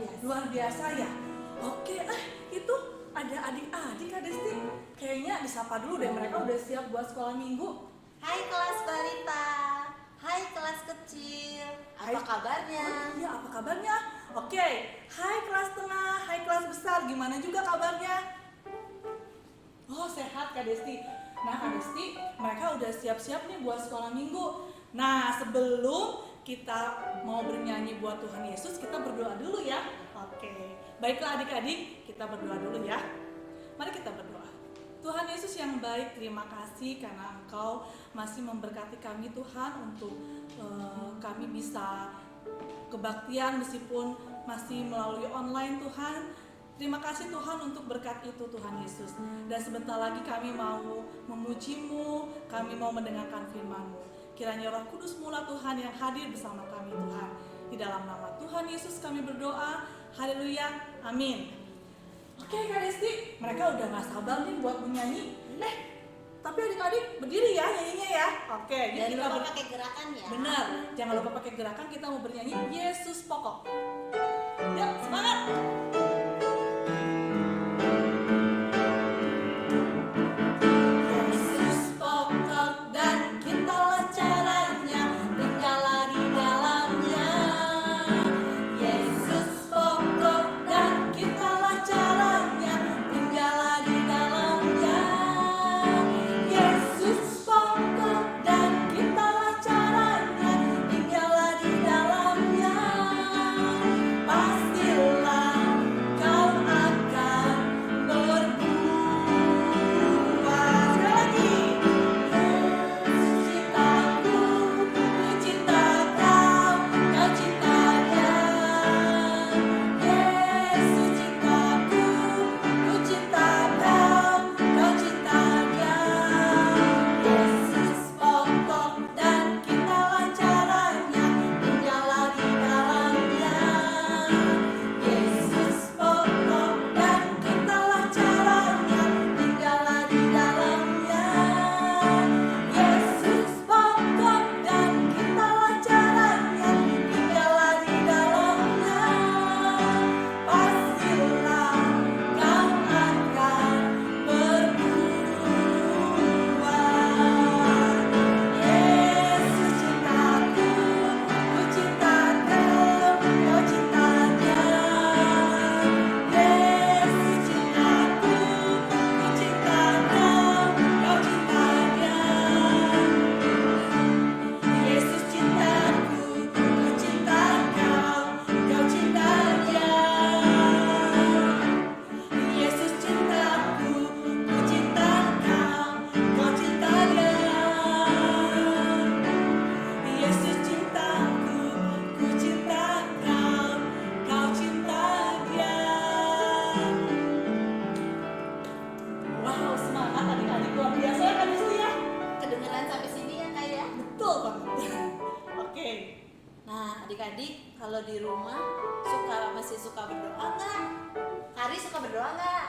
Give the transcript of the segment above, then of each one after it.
biasa. Luar biasa ya. Oke, itu ada adik-adik Kak Desti. Kayaknya disapa dulu deh, mereka udah siap buat sekolah minggu. Hai kelas balita, hai kelas kecil, apa kabarnya? Oh, iya, apa kabarnya? Oke, hai kelas tengah, hai kelas besar, gimana juga kabarnya? Oh, sehat Kak Desti. Nah Kak Desti, mereka udah siap-siap nih buat sekolah minggu. Nah, sebelum kita mau bernyanyi buat Tuhan Yesus, kita berdoa dulu ya. Oke, baiklah adik-adik, kita berdoa dulu ya. Mari kita berdoa. Tuhan Yesus yang baik, terima kasih karena Engkau masih memberkati kami Tuhan untuk kami bisa kebaktian meskipun masih melalui online Tuhan. Terima kasih Tuhan untuk berkat itu Tuhan Yesus. Dan sebentar lagi kami mau memuji-Mu, kami mau mendengarkan firman-Mu. Kiranya Roh Kudus mula Tuhan yang hadir bersama kami Tuhan. Di dalam nama Tuhan Yesus kami berdoa. Haleluya, amin. Oke Kak Desti, mereka udah gak sabar nih buat menyanyi. Tapi adik-adik berdiri ya nyanyinya ya. Oke, Dan lupa pakai gerakan ya. Benar, jangan lupa pakai gerakan. Kita mau bernyanyi Yesus Pokok. Yuk, semangat. Adik-adik kalau di rumah masih suka berdoa nggak? Kari suka berdoa nggak?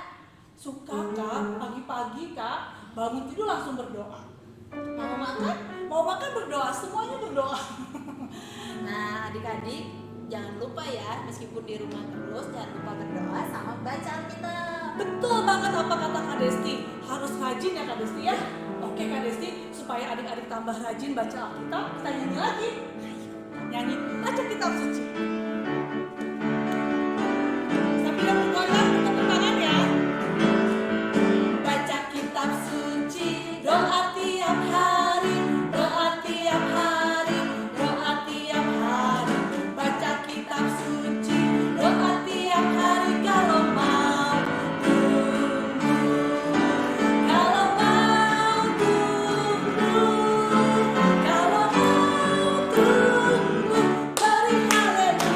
Suka Kak, pagi-pagi Kak bangun tidur langsung berdoa. Mau makan? Mau makan berdoa, semuanya berdoa. Nah adik-adik jangan lupa ya, meskipun di rumah terus jangan lupa berdoa sama baca Alkitab. Betul banget apa kata Kak Desti, harus rajin ya Kak Desti ya. Oke Kak Desti, supaya adik-adik tambah rajin baca Alkitab, kita nyanyi lagi. Nyanyi baca kitab suci. Sambil bergoyang, tepuk tangan ya. Baca kitab suci, doa tiap hari, doa tiap hari, doa tiap hari. Baca kitab suci, doa tiap hari kalau mau tumbuh, kalau mau tumbuh, kalau mau tumbuh, beri haleluya.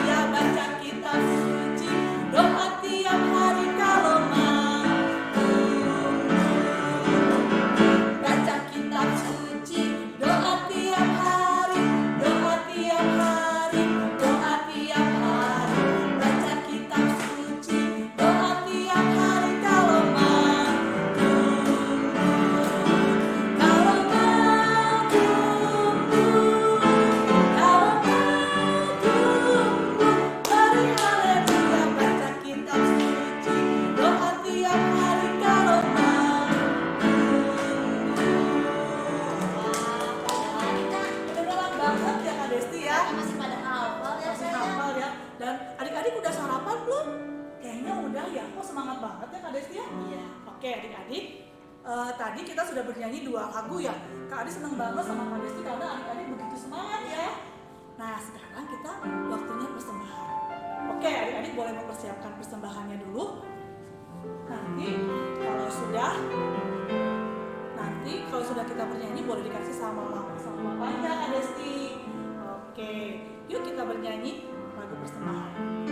Oke adik-adik, tadi kita sudah bernyanyi 2 lagu ya. Kak Adi senang banget sama Kak Desti karena adik-adik begitu semangat ya. Nah sekarang kita waktunya persembahan. Oke adik-adik boleh mempersiapkan persembahannya dulu. Nanti kalau sudah kita bernyanyi boleh dikasih sama mama sama papanya Kak Desti. Oke, yuk kita bernyanyi lagu persembahan.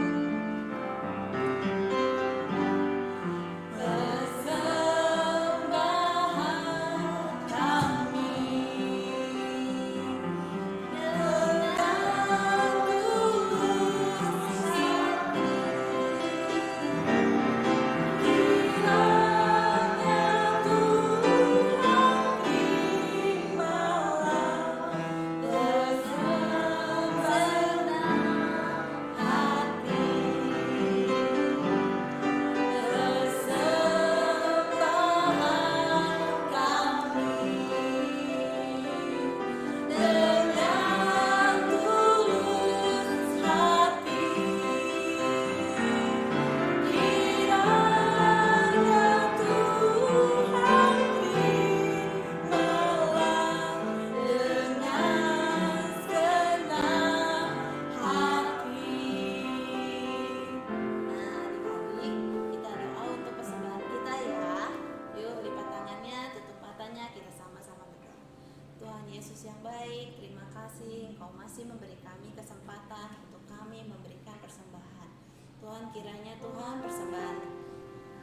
Tuhan, kiranya Tuhan persembahan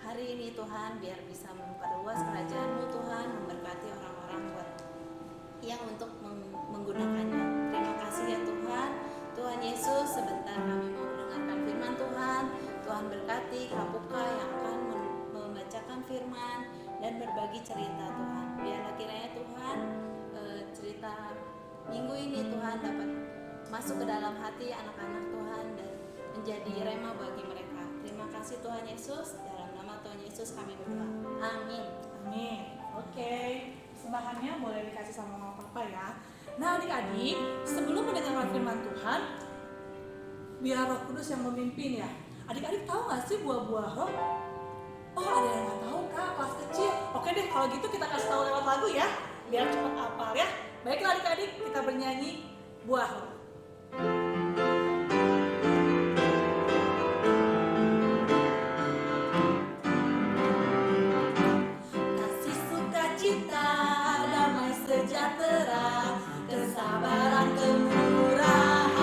hari ini Tuhan biar bisa memperluas kerajaan-Mu Tuhan, memberkati orang-orang buat yang untuk menggunakannya. Terima kasih ya Tuhan. Tuhan Yesus, sebentar kami mau mendengarkan firman Tuhan. Tuhan berkati Kak Puka yang akan membacakan firman dan berbagi cerita Tuhan. Biarlah kiranya Tuhan cerita minggu ini Tuhan dapat masuk ke dalam hati anak-anak Tuhan dan menjadi rema bagi mereka. Terima kasih Tuhan Yesus. Dalam nama Tuhan Yesus kami berdoa. Amin. Amin. Oke, persembahannya boleh dikasih sama mama papa ya. Nah adik-adik, sebelum mendengarkan firman Tuhan, biar Roh Kudus yang memimpin ya. Adik-adik tahu nggak sih buah-buah roh? Oh ada yang nggak tahu kak, kelas kecil. Oke deh, kalau gitu kita kasih tahu lewat lagu ya, biar cepat hafal ya. Baiklah adik-adik, kita bernyanyi buah roh. Kasih sukacita, damai sejahtera, kesabaran, kemurahan,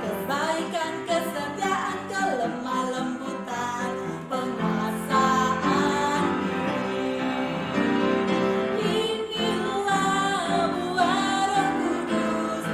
kebaikan, kesetiaan, kelemah lembutan, penguasaan. Inilah buah Roh Kudus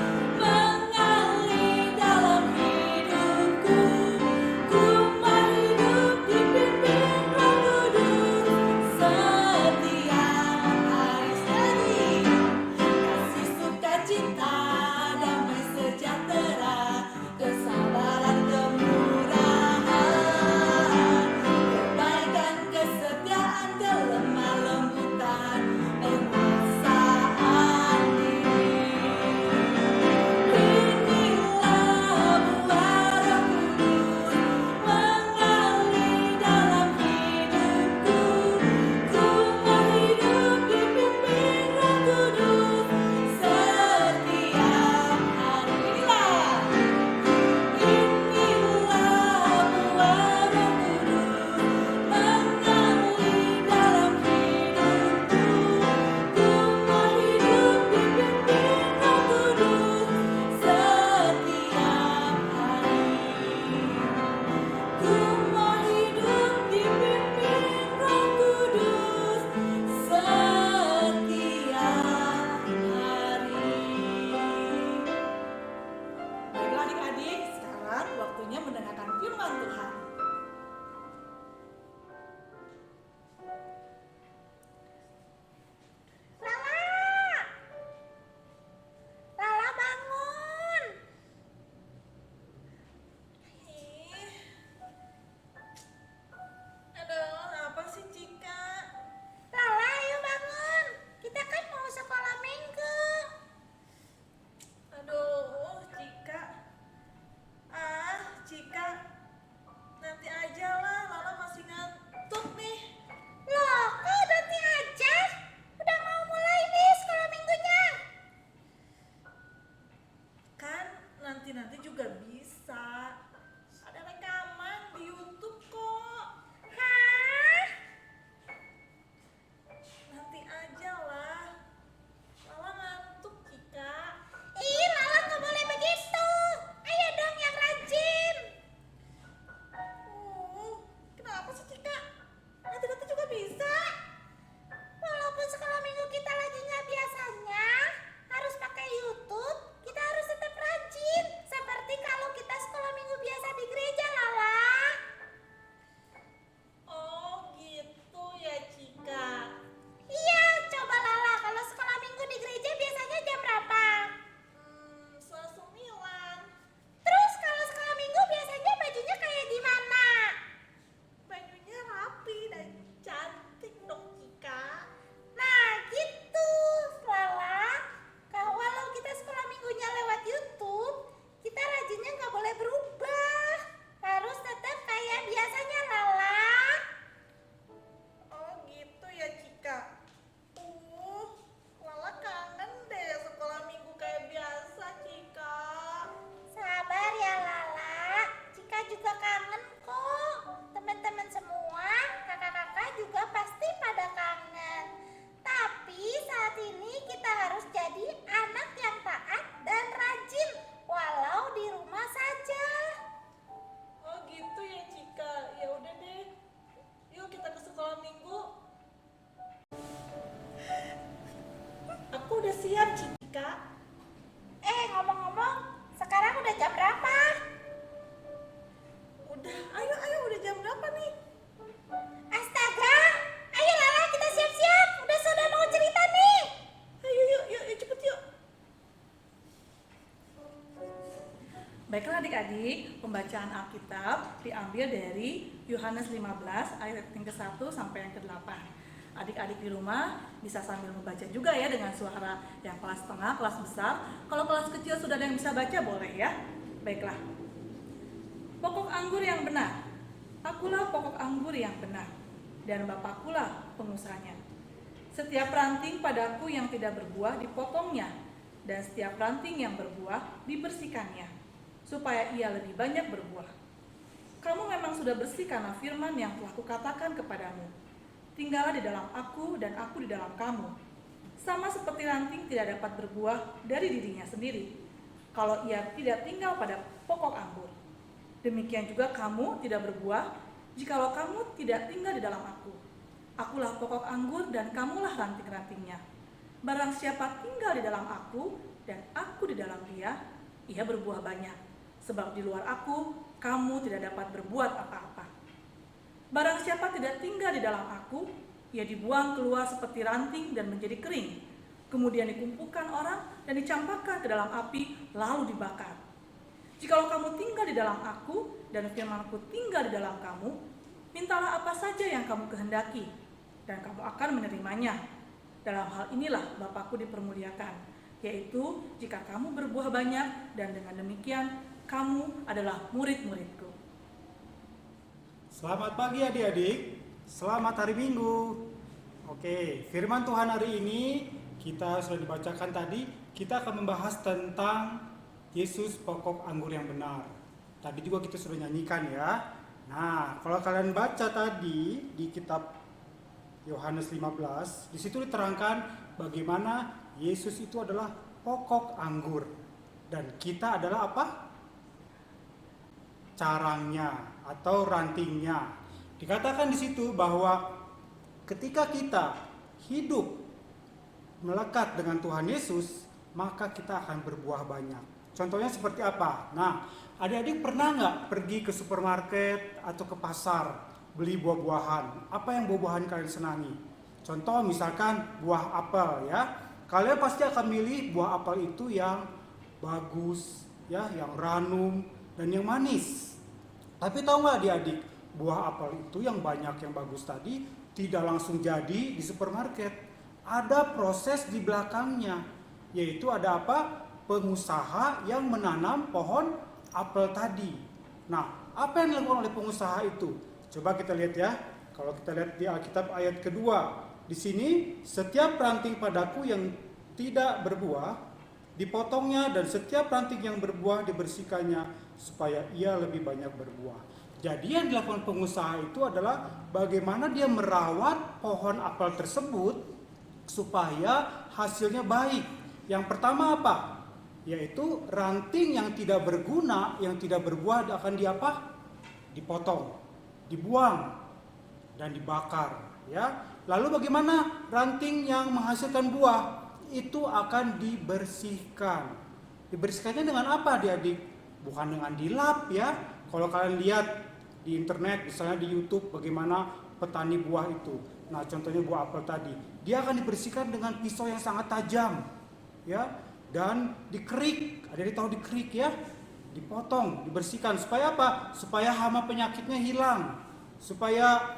nanti juga bisa. Ada rekaman di YouTube kok. Hah? Nanti aja lah. Lala ngantuk, Cika. Ih, Lala nggak boleh begitu. Ayo dong yang rajin. Kenapa sih, Cika? Nanti juga bisa. Walaupun sekolah minggu kita lagi nggak biasanya, harus pakai YouTube, kita harus tetap rajin. Seperti kalau kita sekolah minggu biasa di gereja, Lala. Oh, gitu ya, Cika. Iya, coba Lala, kalau sekolah minggu di gereja biasanya jam berapa? Setengah 9. Terus kalau sekolah minggu biasanya bajunya kayak gimana? Bajunya rapi dan cantik dong, Cika. Nah gitu, Lala. Kalau kita sekolah minggunya lewat YouTube, kita rajinnya nggak boleh berubah. Harus tetap kayak biasanya, Lala. Oh, gitu ya, Cika. Lala kangen deh sekolah minggu kayak biasa, Cika. Sabar ya, Lala. Cika juga kangen kok. Teman-teman semua, kakak-kakak juga pasti pada kangen. Tapi saat ini kita harus jadi anak yang taat dan rajin, walau di rumah saja. Oh, gitu ya, Cika. Ya udah deh. Yuk kita ke sekolah minggu. Aku udah siap, Cika. Ngomong-ngomong, sekarang udah jam berapa? Ayo, udah jam berapa nih? Astaga, ayo Lala kita siap-siap. Sudah mau cerita nih. Ayo, yuk, cepet yuk. Baiklah adik-adik, pembacaan Alkitab diambil dari Yohanes 15 ayat yang ke-1 sampai yang ke-8. Adik-adik di rumah bisa sambil membaca juga ya dengan suara yang kelas tengah, kelas besar. Kalau kelas kecil sudah ada yang bisa baca boleh ya. Baiklah. Pokok anggur yang benar. Akulah pokok anggur yang benar, dan Bapakkulah pengusahanya. Setiap ranting padaku yang tidak berbuah dipotongnya, dan setiap ranting yang berbuah dibersihkannya, supaya ia lebih banyak berbuah. Kamu memang sudah bersih karena firman yang telah kukatakan kepadamu. Tinggallah di dalam aku dan aku di dalam kamu. Sama seperti ranting tidak dapat berbuah dari dirinya sendiri, kalau ia tidak tinggal pada pokok anggur. Demikian juga kamu tidak berbuah, jikalau kamu tidak tinggal di dalam aku. Akulah pokok anggur dan kamulah ranting-rantingnya. Barang siapa tinggal di dalam aku dan aku di dalam dia, ia berbuah banyak. Sebab di luar aku, kamu tidak dapat berbuat apa-apa. Barang siapa tidak tinggal di dalam aku, ia dibuang keluar seperti ranting dan menjadi kering. Kemudian dikumpulkan orang dan dicampakkan ke dalam api, lalu dibakar. Jikalau kamu tinggal di dalam aku dan firman-Ku tinggal di dalam kamu, mintalah apa saja yang kamu kehendaki, dan kamu akan menerimanya. Dalam hal inilah Bapakku dipermuliakan, yaitu jika kamu berbuah banyak, dan dengan demikian kamu adalah murid-murid-Ku. Selamat pagi adik-adik, selamat hari Minggu. Oke, firman Tuhan hari ini kita sudah dibacakan tadi. Kita akan membahas tentang Yesus pokok anggur yang benar. Tadi juga kita sudah nyanyikan ya. Nah, kalau kalian baca tadi di kitab Yohanes 15, di situ diterangkan bagaimana Yesus itu adalah pokok anggur dan kita adalah apa? Carangnya atau rantingnya. Dikatakan di situ bahwa ketika kita hidup melekat dengan Tuhan Yesus, maka kita akan berbuah banyak. Contohnya seperti apa? Nah, adik-adik pernah nggak pergi ke supermarket atau ke pasar beli buah-buahan? Apa yang buah-buahan kalian senangi? Contoh misalkan buah apel ya. Kalian pasti akan milih buah apel itu yang bagus, ya, yang ranum dan yang manis. Tapi tahu nggak adik-adik, buah apel itu yang banyak yang bagus tadi tidak langsung jadi di supermarket. Ada proses di belakangnya, yaitu ada apa? Pengusaha yang menanam pohon apel tadi. Nah, apa yang dilakukan oleh pengusaha itu? Coba kita lihat ya. Kalau kita lihat di Alkitab ayat kedua, di sini setiap ranting padaku yang tidak berbuah dipotongnya, dan setiap ranting yang berbuah dibersihkannya supaya ia lebih banyak berbuah. Jadi yang dilakukan pengusaha itu adalah bagaimana dia merawat pohon apel tersebut supaya hasilnya baik. Yang pertama apa? Yaitu ranting yang tidak berguna, yang tidak berbuah akan dipotong, dibuang, dan dibakar. Ya. Lalu bagaimana ranting yang menghasilkan buah? Itu akan dibersihkan. Dibersihkannya dengan apa, adik-adik? Bukan dengan dilap ya. Kalau kalian lihat di internet, misalnya di YouTube, bagaimana petani buah itu. Nah, contohnya buah apel tadi. Dia akan dibersihkan dengan pisau yang sangat tajam. Ya, dan dikerik. Adik-adik tahu dikerik ya? Dipotong, dibersihkan. Supaya apa? Supaya hama penyakitnya hilang. Supaya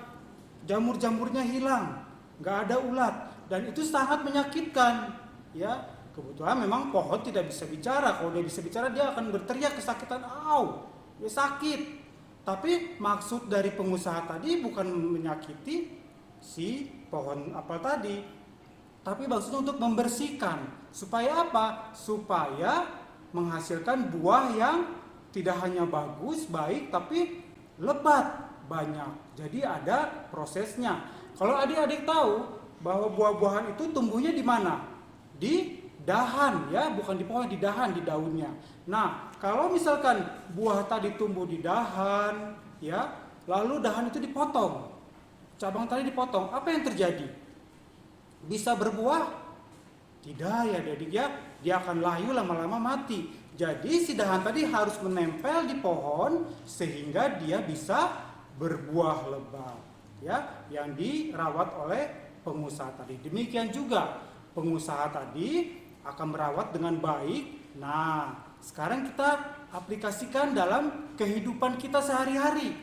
jamur-jamurnya hilang. Nggak ada ulat. Dan itu sangat menyakitkan. Ya, kebetulan memang pohon tidak bisa bicara. Kalau dia bisa bicara, dia akan berteriak kesakitan. Au, dia sakit. Tapi maksud dari pengusaha tadi bukan menyakiti si pohon apel tadi, tapi maksudnya untuk membersihkan. Supaya apa? Supaya menghasilkan buah yang tidak hanya bagus, baik, tapi lebat, banyak. Jadi ada prosesnya. Kalau adik-adik tahu bahwa buah-buahan itu tumbuhnya di mana? Di dahan ya, bukan di pohon, di dahan, di daunnya. Nah, kalau misalkan buah tadi tumbuh di dahan ya, lalu dahan itu dipotong, cabang tadi dipotong, apa yang terjadi? Bisa berbuah? Tidak ya adik ya, dia akan layu, lama-lama mati. Jadi si dahan tadi harus menempel di pohon sehingga dia bisa berbuah lebat ya, yang dirawat oleh pengusaha tadi. Demikian juga pengusaha tadi akan merawat dengan baik. Nah, sekarang kita aplikasikan dalam kehidupan kita sehari-hari.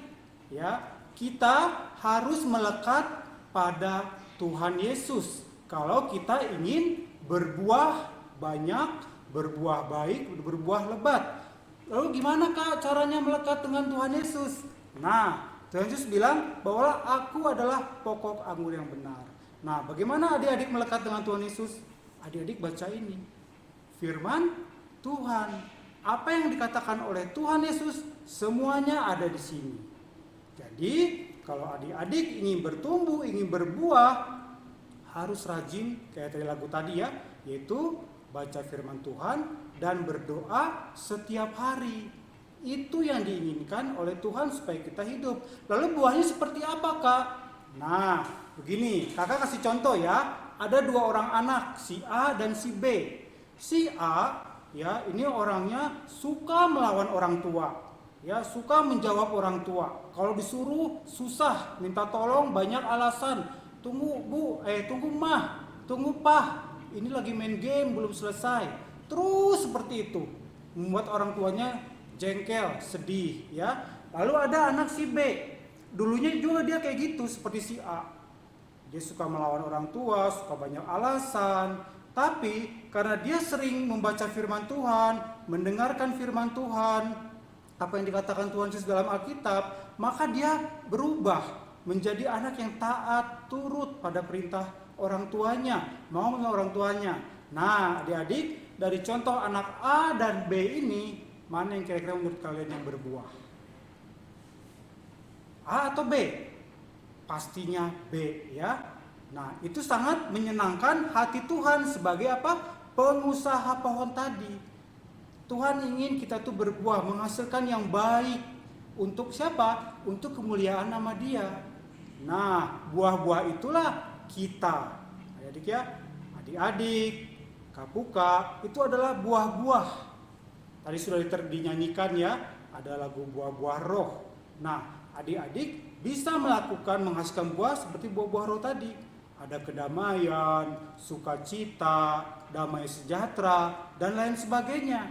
Ya, kita harus melekat pada Tuhan Yesus. Kalau kita ingin berbuah banyak, berbuah baik, berbuah lebat. Lalu gimana Kak caranya melekat dengan Tuhan Yesus? Nah, Tuhan Yesus bilang bahwa aku adalah pokok anggur yang benar. Nah, bagaimana adik-adik melekat dengan Tuhan Yesus? Adik-adik baca ini. Firman Tuhan. Apa yang dikatakan oleh Tuhan Yesus, semuanya ada di sini. Jadi, kalau adik-adik ingin bertumbuh, ingin berbuah, harus rajin, kayak tadi lagu tadi ya, yaitu baca firman Tuhan dan berdoa setiap hari. Itu yang diinginkan oleh Tuhan supaya kita hidup. Lalu buahnya seperti apa Kak? Nah, begini, kakak kasih contoh ya. Ada dua orang anak, si A dan si B. Si A, ya, ini orangnya suka melawan orang tua, ya, suka menjawab orang tua. Kalau disuruh susah, minta tolong banyak alasan. Tunggu bu, tunggu mah, tunggu pah. Ini lagi main game belum selesai. Terus seperti itu, membuat orang tuanya jengkel, sedih, ya. Lalu ada anak si B. Dulunya juga dia kayak gitu seperti si A. Dia suka melawan orang tua, suka banyak alasan. Tapi karena dia sering membaca firman Tuhan, mendengarkan firman Tuhan, apa yang dikatakan Tuhan Yesus dalam Alkitab, maka dia berubah menjadi anak yang taat, turut pada perintah orang tuanya, mau dengan orang tuanya. Nah, adik-adik, dari contoh anak A dan B ini, mana yang kira-kira menurut kalian yang berbuah? A atau B? Pastinya B ya. Nah, itu sangat menyenangkan hati Tuhan sebagai apa? Pengusaha pohon tadi. Tuhan ingin kita tuh berbuah, menghasilkan yang baik. Untuk siapa? Untuk kemuliaan nama Dia. Nah, buah-buah itulah kita. Adik-adik ya, adik-adik, kapuka, itu adalah buah-buah. Tadi sudah dinyanyikan ya, ada lagu buah-buah roh. Nah, adik-adik bisa melakukan menghasilkan buah seperti buah-buah roh tadi. Ada kedamaian, sukacita, damai sejahtera, dan lain sebagainya.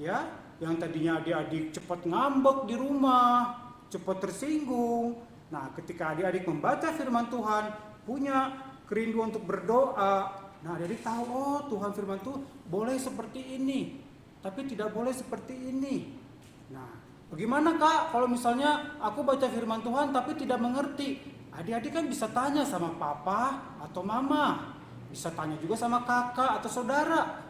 Ya, yang tadinya adik-adik cepat ngambek di rumah, cepat tersinggung. Nah, ketika adik-adik membaca firman Tuhan, punya kerinduan untuk berdoa, nah adik-adik tahu, oh Tuhan firman Tuhan boleh seperti ini, tapi tidak boleh seperti ini. Nah, bagaimana Kak kalau misalnya aku baca firman Tuhan tapi tidak mengerti? Adik-adik kan bisa tanya sama papa atau mama, bisa tanya juga sama kakak atau saudara.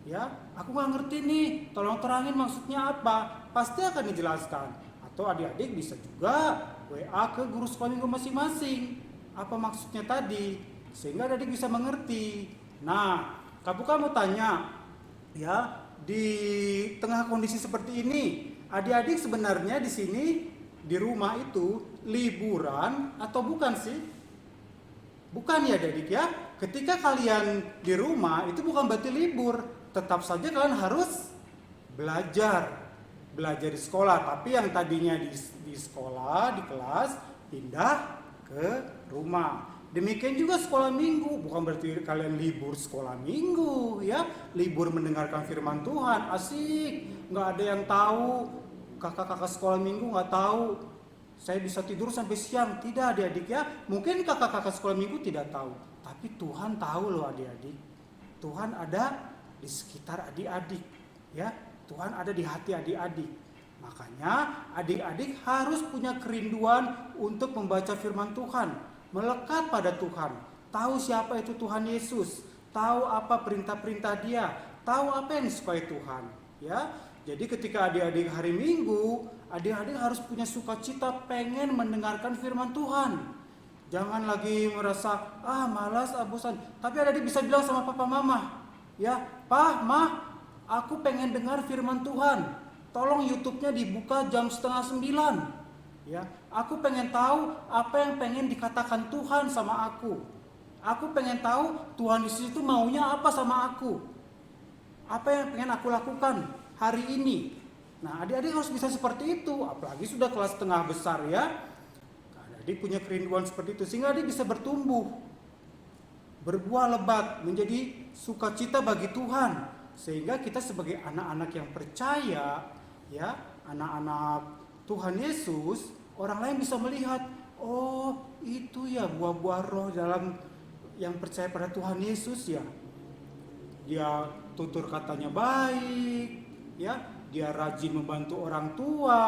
Ya, aku nggak ngerti nih, tolong terangin maksudnya apa. Pasti akan dijelaskan. Atau adik-adik bisa juga WA ke guru sekolah minggu masing-masing. Apa maksudnya tadi? Sehingga adik bisa mengerti. Nah, kamu tanya, ya, di tengah kondisi seperti ini, adik-adik sebenarnya di sini di rumah itu liburan atau bukan sih? Bukan ya adik-adik ya. Ketika kalian di rumah itu bukan berarti libur, tetap saja kalian harus belajar di sekolah. Tapi yang tadinya di sekolah, di kelas, pindah ke rumah. Demikian juga sekolah minggu, bukan berarti kalian libur sekolah minggu ya, libur mendengarkan firman Tuhan. Asik, nggak ada yang tahu. Kakak-kakak sekolah minggu nggak tahu saya bisa tidur sampai siang. Tidak adik-adik ya, mungkin kakak-kakak sekolah minggu tidak tahu, tapi Tuhan tahu loh adik-adik. Tuhan ada di sekitar adik-adik ya, Tuhan ada di hati adik-adik. Makanya adik-adik harus punya kerinduan untuk membaca firman Tuhan, melekat pada Tuhan, tahu siapa itu Tuhan Yesus, tahu apa perintah-perintah Dia, tahu apa yang disukai Tuhan, ya. Jadi ketika adik-adik hari Minggu, adik-adik harus punya sukacita pengen mendengarkan firman Tuhan. Jangan lagi merasa malas, bosan. Tapi adik-adik bisa bilang sama papa mama, ya, "Pak, Ma, aku pengen dengar firman Tuhan. Tolong YouTube-nya dibuka jam 8:30. Ya, aku pengen tahu apa yang pengen dikatakan Tuhan sama aku. Aku pengen tahu Tuhan Yesus itu maunya apa sama aku. Apa yang pengen aku lakukan hari ini." Nah, adik-adik harus bisa seperti itu, apalagi sudah kelas tengah besar ya. Adik punya kerinduan seperti itu sehingga adik bisa bertumbuh, berbuah lebat, menjadi sukacita bagi Tuhan. Sehingga kita sebagai anak-anak yang percaya, ya, anak-anak Tuhan Yesus, orang lain bisa melihat, oh itu ya buah-buah roh dalam yang percaya pada Tuhan Yesus ya. Dia tutur katanya baik, ya, dia rajin membantu orang tua,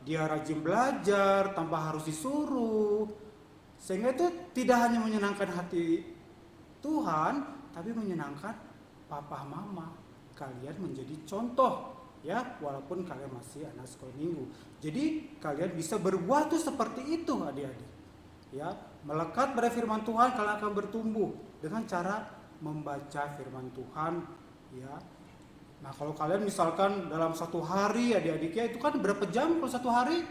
dia rajin belajar tanpa harus disuruh. Sehingga itu tidak hanya menyenangkan hati Tuhan, tapi menyenangkan papa mama. Kalian menjadi contoh ya, walaupun kalian masih anak sekolah minggu. Jadi kalian bisa berbuat tuh seperti itu adik-adik. Ya, melekat pada firman Tuhan, kalian akan bertumbuh dengan cara membaca firman Tuhan ya. Nah, kalau kalian misalkan dalam satu hari adik-adiknya itu kan berapa jam kalau satu hari?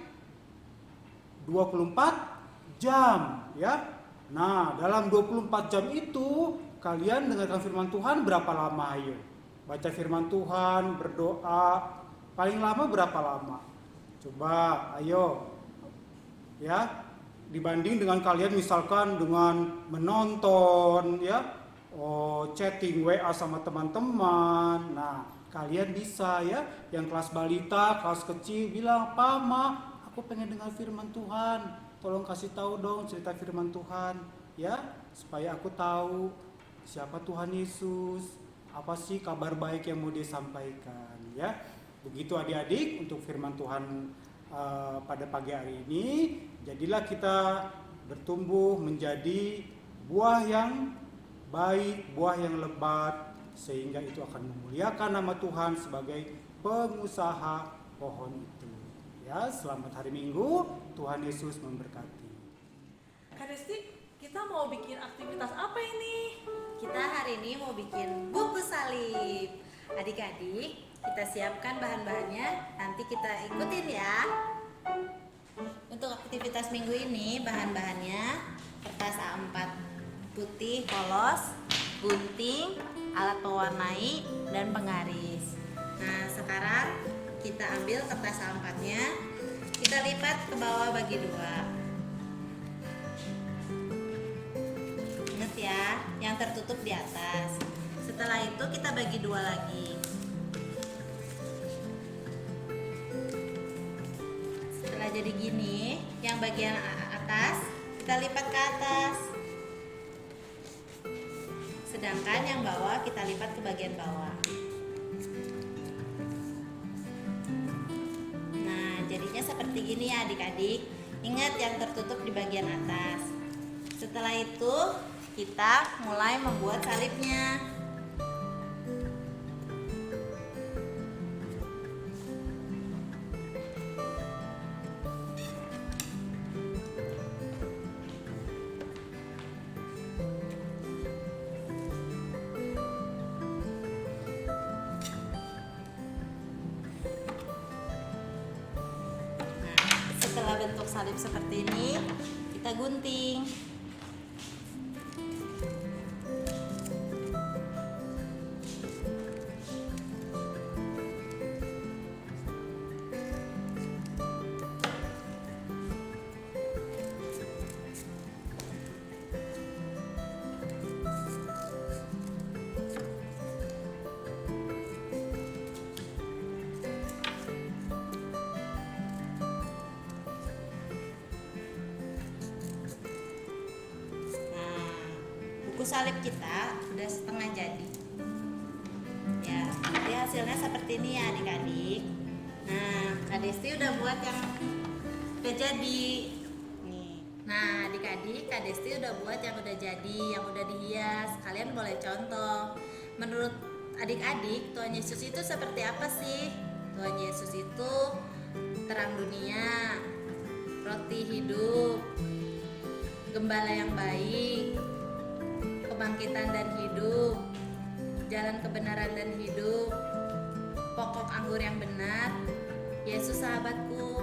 24 jam ya. Nah, dalam 24 jam itu kalian dengarkan firman Tuhan berapa lama ayo? Baca firman Tuhan, berdoa, paling lama berapa lama? Coba, ayo. Ya, dibanding dengan kalian misalkan dengan menonton, ya, chatting WA sama teman-teman. Nah, kalian bisa ya, yang kelas balita, kelas kecil bilang, "Pak, Ma, aku pengen dengar firman Tuhan. Tolong kasih tahu dong cerita firman Tuhan, ya, supaya aku tahu siapa Tuhan Yesus. Apa sih kabar baik yang mau disampaikan ya." Begitu adik-adik untuk firman Tuhan pada pagi hari ini. Jadilah kita bertumbuh menjadi buah yang baik, buah yang lebat, sehingga itu akan memuliakan nama Tuhan sebagai pengusaha pohon itu. Ya, selamat hari Minggu, Tuhan Yesus memberkati. Kak Desti, kita mau bikin aktivitas apa ini? Kita hari ini mau bikin buku salib. Adik-adik, kita siapkan bahan-bahannya, nanti kita ikutin ya. Untuk aktivitas minggu ini, bahan-bahannya kertas A4 putih polos, gunting, alat pewarnai, dan penggaris. Nah, sekarang kita ambil kertas A4-nya, kita lipat ke bawah bagi dua. Ingat ya, yang tertutup di atas. Setelah itu kita bagi dua lagi. Setelah jadi gini, yang bagian atas kita lipat ke atas. Sedangkan yang bawah kita lipat ke bagian bawah. Nah, jadinya seperti gini ya adik-adik. Ingat yang tertutup di bagian atas. Setelah itu kita mulai membuat salibnya. berbentuk salib seperti ini, kita gunting. Buku salib kita udah setengah jadi. Ya, nanti hasilnya seperti ini ya adik-adik. Nah, Kak Desti udah buat yang udah jadi. Nih. Nah, adik-adik, Kak Desti udah buat yang udah jadi, yang udah dihias. Kalian boleh contoh. Menurut adik-adik, Tuhan Yesus itu seperti apa sih? Tuhan Yesus itu terang dunia, roti hidup, gembala yang baik, kebangkitan dan hidup, jalan kebenaran dan hidup, pokok anggur yang benar, Yesus sahabatku.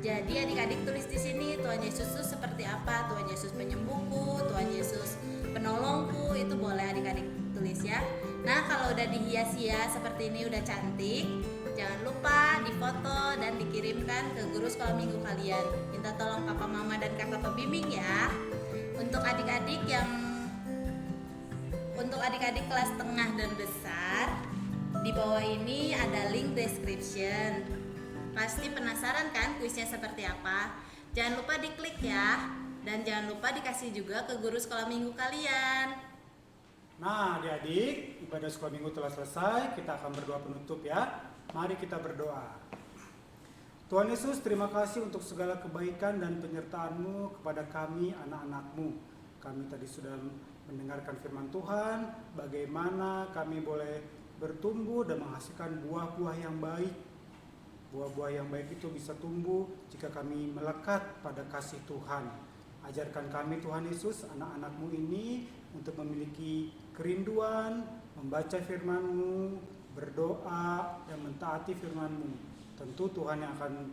Jadi adik-adik tulis di sini Tuhan Yesus itu seperti apa? Tuhan Yesus penyembuhku, Tuhan Yesus penolongku, itu boleh adik-adik tulis ya. Nah, kalau udah dihias-hias seperti ini udah cantik, jangan lupa difoto dan dikirimkan ke guru sekolah minggu kalian. Minta tolong papa mama dan kakak pembimbing ya. Untuk adik-adik kelas tengah dan besar, di bawah ini ada link description. Pasti penasaran kan kuisnya seperti apa? Jangan lupa diklik ya. Dan jangan lupa dikasih juga ke guru sekolah minggu kalian. Nah, adik-adik, ibadah sekolah minggu telah selesai. Kita akan berdoa penutup ya. Mari kita berdoa. Tuhan Yesus, terima kasih untuk segala kebaikan dan penyertaan-Mu kepada kami, anak-anak-Mu. Kami tadi sudah mendengarkan firman Tuhan, bagaimana kami boleh bertumbuh dan menghasilkan buah-buah yang baik. Buah-buah yang baik itu bisa tumbuh jika kami melekat pada kasih Tuhan. Ajarkan kami Tuhan Yesus, anak-anak-Mu ini untuk memiliki kerinduan, membaca firman-Mu, berdoa, dan mentaati firman-Mu. Tentu Tuhan yang akan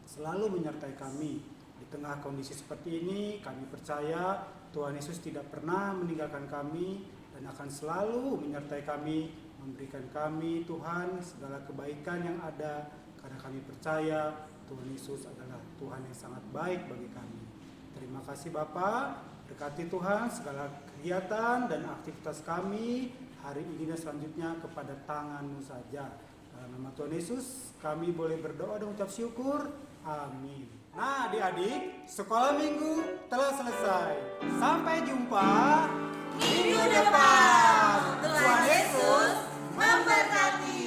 selalu menyertai kami. Di tengah kondisi seperti ini, kami percaya Tuhan Yesus tidak pernah meninggalkan kami dan akan selalu menyertai kami, memberikan kami Tuhan segala kebaikan yang ada, karena kami percaya Tuhan Yesus adalah Tuhan yang sangat baik bagi kami. Terima kasih Bapa, berkati Tuhan segala kegiatan dan aktivitas kami hari ini dan selanjutnya kepada tangan-Mu saja. Dalam nama Tuhan Yesus kami boleh berdoa dan ucap syukur. Amin. Nah adik-adik, sekolah minggu telah selesai. Sampai jumpa Minggu depan. Tuhan Yesus memberkati.